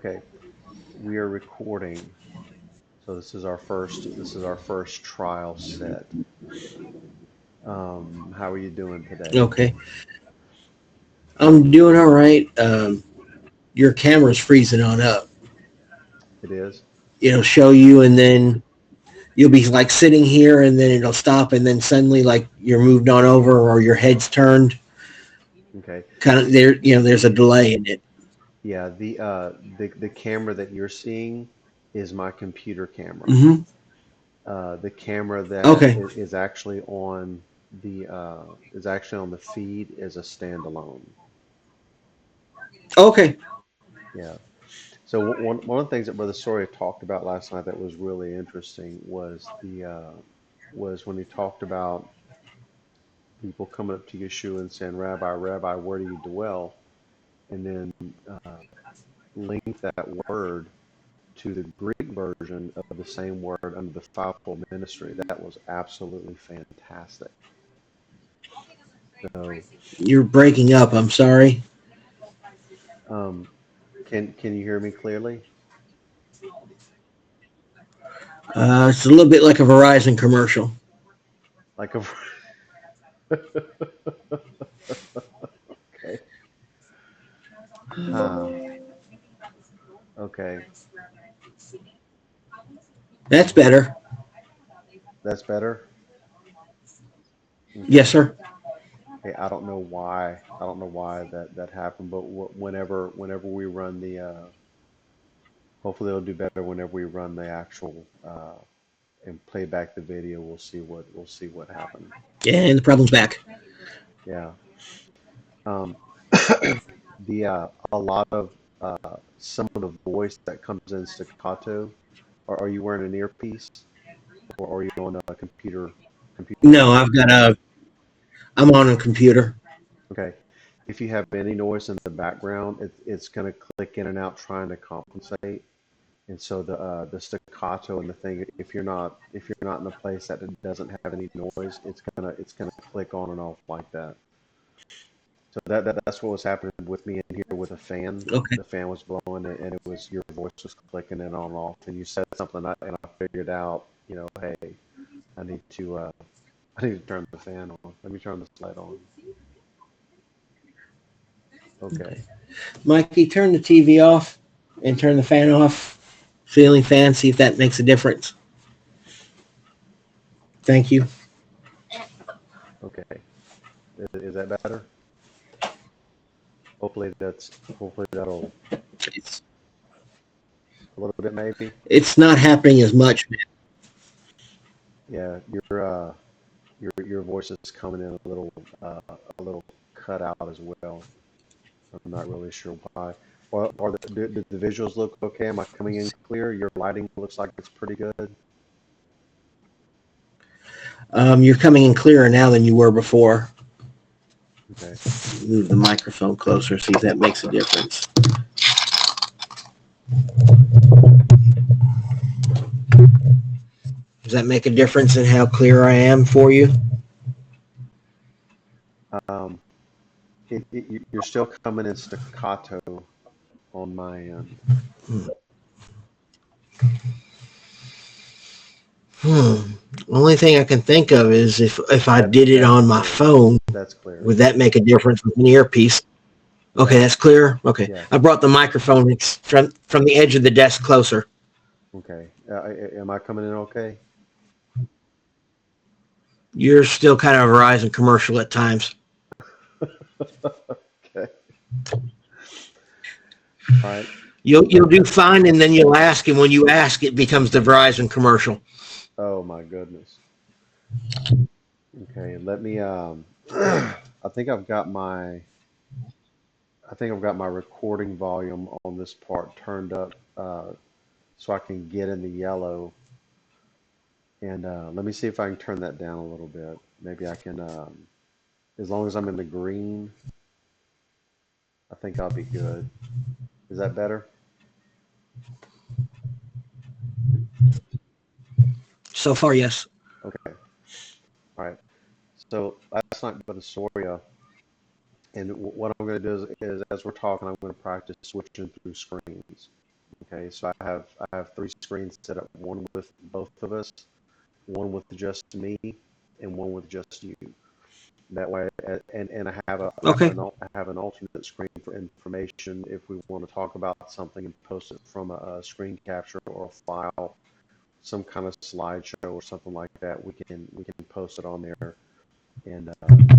Okay, we are recording. So this is our first trial set. How are you doing today? Okay. I'm doing all right. Your camera's freezing on up. It is? It'll show you, and then you'll be like sitting here, and then it'll stop, and then suddenly, like you're moved on over, or your head's turned. Okay. Kind of there. There's a delay in it. Yeah, the camera that you're seeing is my computer camera. Hmm. The camera that Okay. is actually on the feed is a standalone. Okay. Yeah. So one of the things that Brother Sawyer talked about last night that was really interesting was when he talked about people coming up to Yeshua and saying, "Rabbi, Rabbi, where do you dwell?" And then uh, link that word to the Greek version of the same word under the fivefold ministry. That was absolutely fantastic. So, You're breaking up. I'm sorry. um, can you hear me clearly? It's a little bit like a Verizon commercial. Like a okay, huh? Okay, That's better. that's better. Yes, Okay. sir. Okay, I don't know why. I don't know why that happened, but whenever we run hopefully it'll do better whenever we run the actual and play back the video. We'll see what happened. And the problem's back. Yeah. Um, the a lot of some of the voice that comes in staccato. Are you wearing an earpiece or are you on a computer No, mic? I've got a. I'm on a computer. Okay. If you have any noise in the background, it's going to click in and out trying to compensate. And so the staccato and the thing, if you're not in a place that it doesn't have any noise, it's gonna click on and off like that. So that's what was happening with me in here with a fan. Okay. The fan was blowing and it was your voice was clicking in on and off, and you said something and I figured out, hey, I need to uh, I need to turn the fan on. Let me turn this light on. Okay. Okay. Mikey, turn the TV off and turn the fan off. Ceiling fan. See if that makes a difference. Thank you. Okay. Is that better? Hopefully that'll It's a little bit maybe. it's not happening as much. Yeah, your voice is coming in a little cut out as well. I'm not really sure why. Or do the visuals look okay? Am I coming in clear? Your lighting looks like it's pretty good. You're coming in clearer now than you were before. Okay. Move the microphone closer. See if that makes a difference. Does that make a difference in how clear I am for you? Um, you're still coming in staccato on my end. Hmm. Only thing I can think of is if I That's did it that's on my clear. phone, That's clear. would that make a difference with an earpiece? Okay, That's that's clear. Okay, yeah. I brought the microphone from the edge of the desk closer. Okay. Am I coming in okay? You're still kind of a Verizon commercial at times. Okay. All right. You'll do fine, and then you'll ask, and when you ask, it becomes the Verizon commercial. Oh my goodness. Okay. Let me. I think I've got my. I think I've got my recording volume on this part turned up so I can get in the yellow. And let me see if I can turn that down a little bit. Maybe I can, as long as I'm in the green, I think I'll be good. Is that better? So far, yes. Okay. All right. So last night, Brother Soria, and what I'm going to do is as we're talking, I'm going to practice switching through screens. Okay, so I have three screens set up, one with both of us, one with just me, and one with just you. That way, and Okay. I have an alternate screen for information if we want to talk about something and post it from a screen capture or a file, some kind of slideshow or something like that. We can post it on there and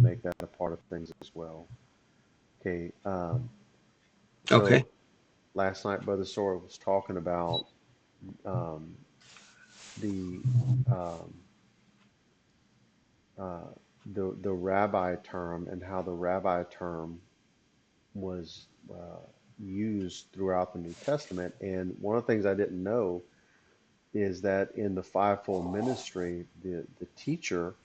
make that a part of things as well. Okay, Okay. so last night Brother Sora was talking about um, the um, uh, the rabbi term and how the rabbi term was used throughout the New Testament. And one of the things I didn't know is that in the fivefold ministry, the teacher,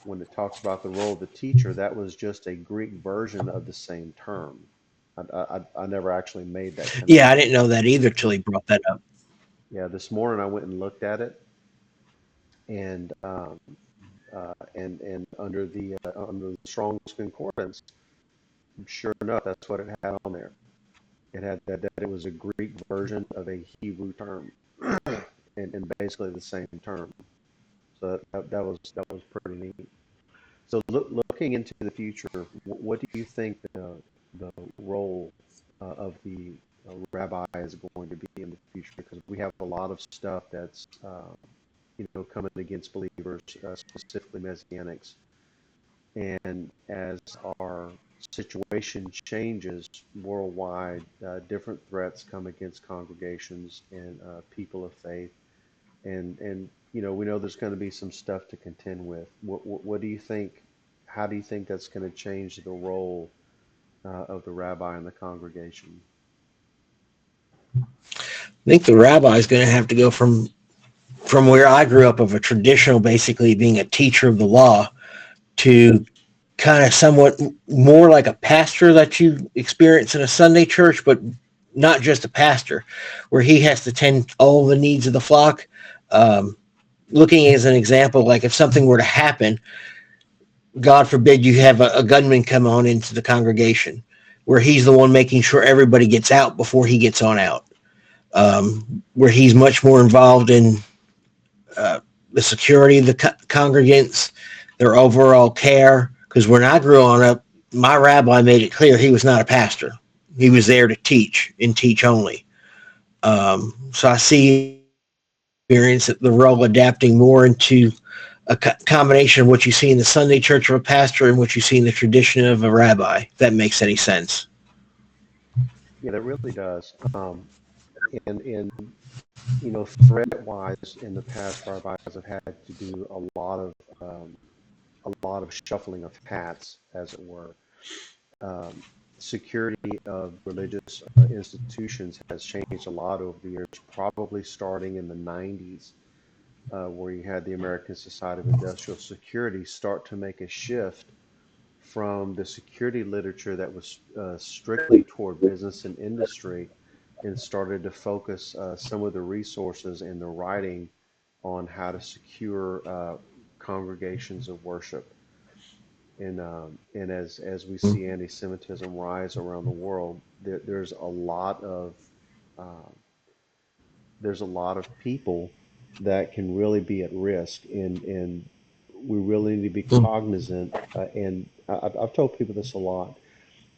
when it talks about the role of the teacher, that was just a Greek version of the same term. I never actually made that Yeah, I didn't connection. know that either till he brought that up. Yeah, this morning I went and looked at it, and under the Strong's Concordance, sure enough, that's what it had on there. It had that it was a Greek version of a Hebrew term, and basically the same term. So that was pretty neat. So looking into the future, what do you think the role of the rabbi is going to be in the future? Because we have a lot of stuff that's coming against believers, specifically Messianics. And as our situation changes worldwide, different threats come against congregations and people of faith. And we know there's going to be some stuff to contend with. What do you think? How do you think that's going to change the role of the rabbi in the congregation? I think the rabbi is going to have to go from where I grew up of a traditional, basically being a teacher of the law, to kind of somewhat more like a pastor that you experience in a Sunday church, but not just a pastor, where he has to tend all the needs of the flock. Um, Looking as an example, like if something were to happen, God forbid you have a gunman come on into the congregation, where he's the one making sure everybody gets out before he gets on out. Where he's much more involved in the security of the congregants, their overall care. Because when I grew on up, my rabbi made it clear he was not a pastor. He was there to teach and teach only. So I see experience the role adapting more into a combination of what you see in the Sunday church of a pastor and what you see in the tradition of a rabbi, if that makes any sense. Yeah, that really does. And threat wise, in the past, rabbis have had to do um, a lot of shuffling of hats, as it were. Um, Security of religious institutions has changed a lot over the years, probably starting in the 90s, where you had the American Society of Industrial Security start to make a shift from the security literature that was strictly toward business and industry and started to focus some of the resources in the writing on how to secure congregations of worship. And as we see anti-Semitism rise around the world, uh, there's a lot of people that can really be at risk, and we really need to be cognizant. And I've told people this a lot.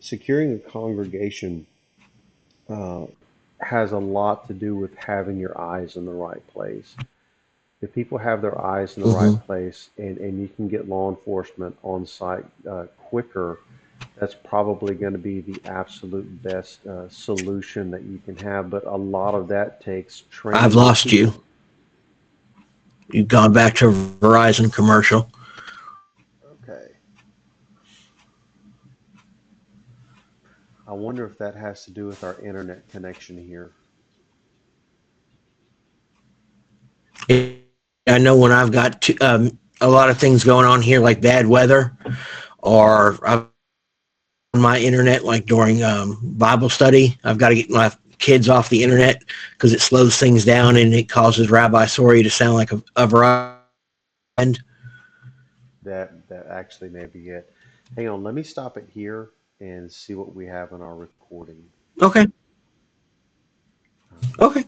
Securing a congregation uh, has a lot to do with having your eyes in the right place. If people have their eyes in the right Mm-hmm. place and you can get law enforcement on site quicker, that's probably going to be the absolute best solution that you can have. But a lot of that takes I've training the lost you. people. You've gone back to a Verizon commercial. Okay. I wonder if that has to do with our internet connection here. I know when I've got a lot of things going on here, like bad weather, or I've on my internet, like during Bible study, I've got to get my kids off the internet because it slows things down and it causes Rabbi Sori to sound like a Verizon. That actually may be it. Hang on, let me stop it here and see what we have in our recording. Okay. Okay.